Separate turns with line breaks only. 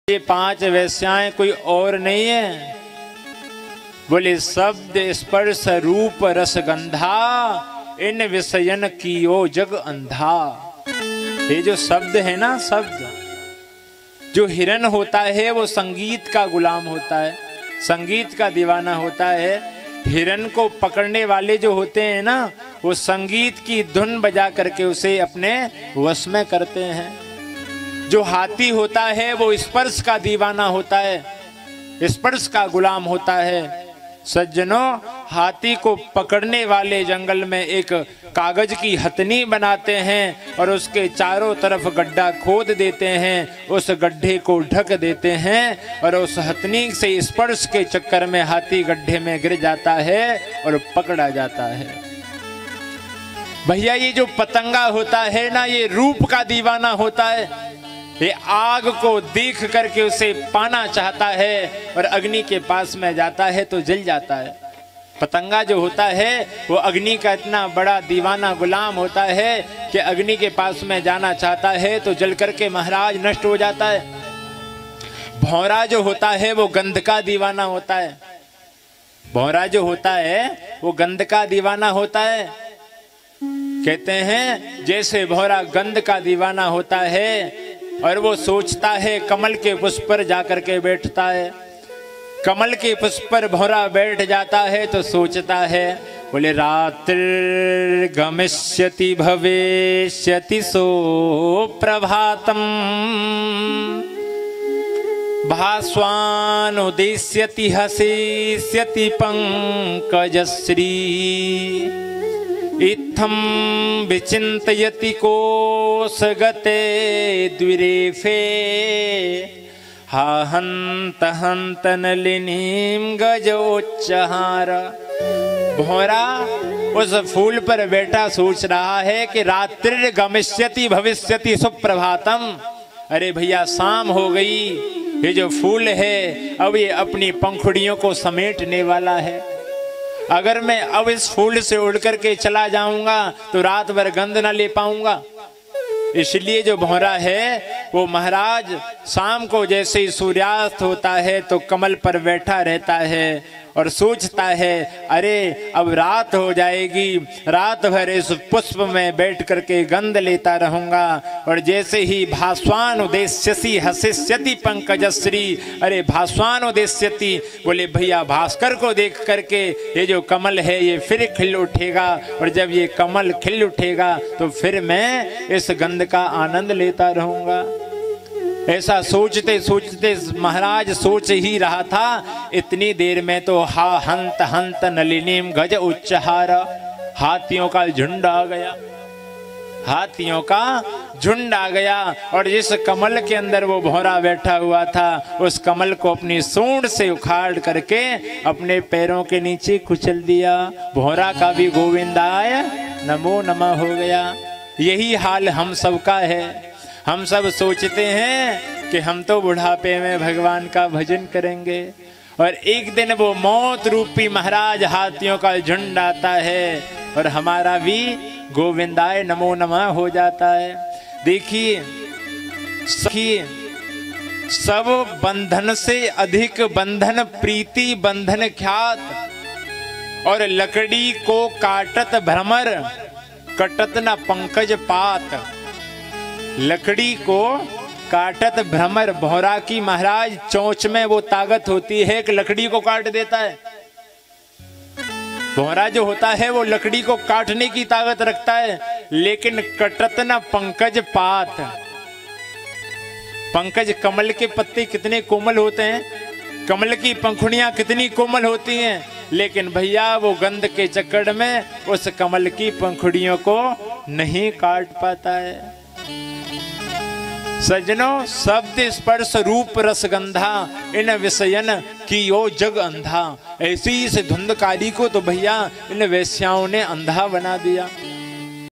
ये 5 वेश्याएं कोई और नहीं है, बोले शब्द स्पर्श रूप रसगंधा इन विषयन कियो जग अंधा। ये जो शब्द है ना, शब्द जो हिरन होता है वो संगीत का गुलाम होता है, संगीत का दीवाना होता है। हिरन को पकड़ने वाले जो होते हैं ना, वो संगीत की धुन बजा करके उसे अपने वश में करते हैं। जो हाथी होता है वो स्पर्श का दीवाना होता है, स्पर्श का गुलाम होता है। सज्जनों, हाथी को पकड़ने वाले जंगल में एक कागज की हथनी बनाते हैं और उसके चारों तरफ गड्ढा खोद देते हैं, उस गड्ढे को ढक देते हैं और उस हथनी से स्पर्श के चक्कर में हाथी गड्ढे में गिर जाता है और पकड़ा जाता है। भैया ये जो पतंगा होता है ना, ये रूप का दीवाना होता है। ये आग को देख करके उसे पाना चाहता है और अग्नि के पास में जाता है तो जल जाता है। पतंगा जो होता है वो अग्नि का इतना बड़ा दीवाना गुलाम होता है कि अग्नि के पास में जाना चाहता है तो जल करके महाराज नष्ट हो जाता है। भौरा जो होता है वो गंध का दीवाना होता है, भौरा जो होता है वो गंध का दीवाना होता है। कहते हैं जैसे भौरा गंध का दीवाना होता है और वो सोचता है, कमल के पुष्प पर जाकर के बैठता है, कमल के पुष्प पर भौरा बैठ जाता है तो सोचता है, बोले रात्रि गमिष्यति भविष्यति सो प्रभातम भास्वान उदेष्यति हसिष्यति पंकजश्री इत्थम विचिन्तयति कोशगते द्विरेफे हा हंत हंत नलिनीं गजोच्चहार। भौरा उस फूल पर बैठा सोच रहा है कि रात्रि गमिष्यति भविष्यति सुप्रभातम। अरे भैया शाम हो गई, ये जो फूल है अब ये अपनी पंखुड़ियों को समेटने वाला है। अगर मैं अब इस फूल से उड़ करके चला जाऊंगा तो रात भर गंध ना ले पाऊंगा। इसलिए जो भौरा है वो महाराज शाम को जैसे ही सूर्यास्त होता है तो कमल पर बैठा रहता है और सोचता है, अरे अब रात हो जाएगी, रात भर इस पुष्प में बैठ करके गंध लेता रहूंगा। और जैसे ही भास्वान उदेष्यति हसिष्यति पंकजश्री, अरे भास्वान उदेष्यति बोले भैया भास्कर को देख करके ये जो कमल है ये फिर खिल उठेगा और जब ये कमल खिल उठेगा तो फिर मैं इस गंध का आनंद लेता रहूंगा। ऐसा सोचते सोचते महाराज सोच ही रहा था, इतनी देर में तो हा हंत हंत नलिनीम गज उच्चहार, हाथियों का झुंड आ गया, हाथियों का झुंड आ गया। और जिस कमल के अंदर वो भौरा बैठा हुआ था उस कमल को अपनी सूंड से उखाड़ करके अपने पैरों के नीचे कुचल दिया। भौरा का भी गोविंदाय नमो नमः हो गया। यही हाल हम सबका है। हम सब सोचते हैं कि हम तो बुढ़ापे में भगवान का भजन करेंगे और एक दिन वो मौत रूपी महाराज हाथियों का झुंड आता है और हमारा भी गोविंदाय नमो नमः हो जाता है। देखिए सब बंधन से अधिक बंधन प्रीति बंधन ख्यात और लकड़ी को काटत भ्रमर कटत न पंकज पात। लकड़ी को काटत भ्रमर, भौरा की महाराज चोंच में वो ताकत होती है कि लकड़ी को काट देता है। भौरा जो होता है वो लकड़ी को काटने की ताकत रखता है, लेकिन कटत न पंकज पात। पंकज कमल के पत्ते कितने कोमल होते हैं, कमल की पंखुड़ियां कितनी कोमल होती हैं, लेकिन भैया वो गंध के चक्कर में उस कमल की पंखुड़ियों को नहीं काट पाता है। सज्जनों, शब्द स्पर्श रूप रसगंधा इन विषयन कियो जग अंधा। ऐसी इस धुंधकारी को तो भैया इन वेश्याओं ने अंधा बना दिया।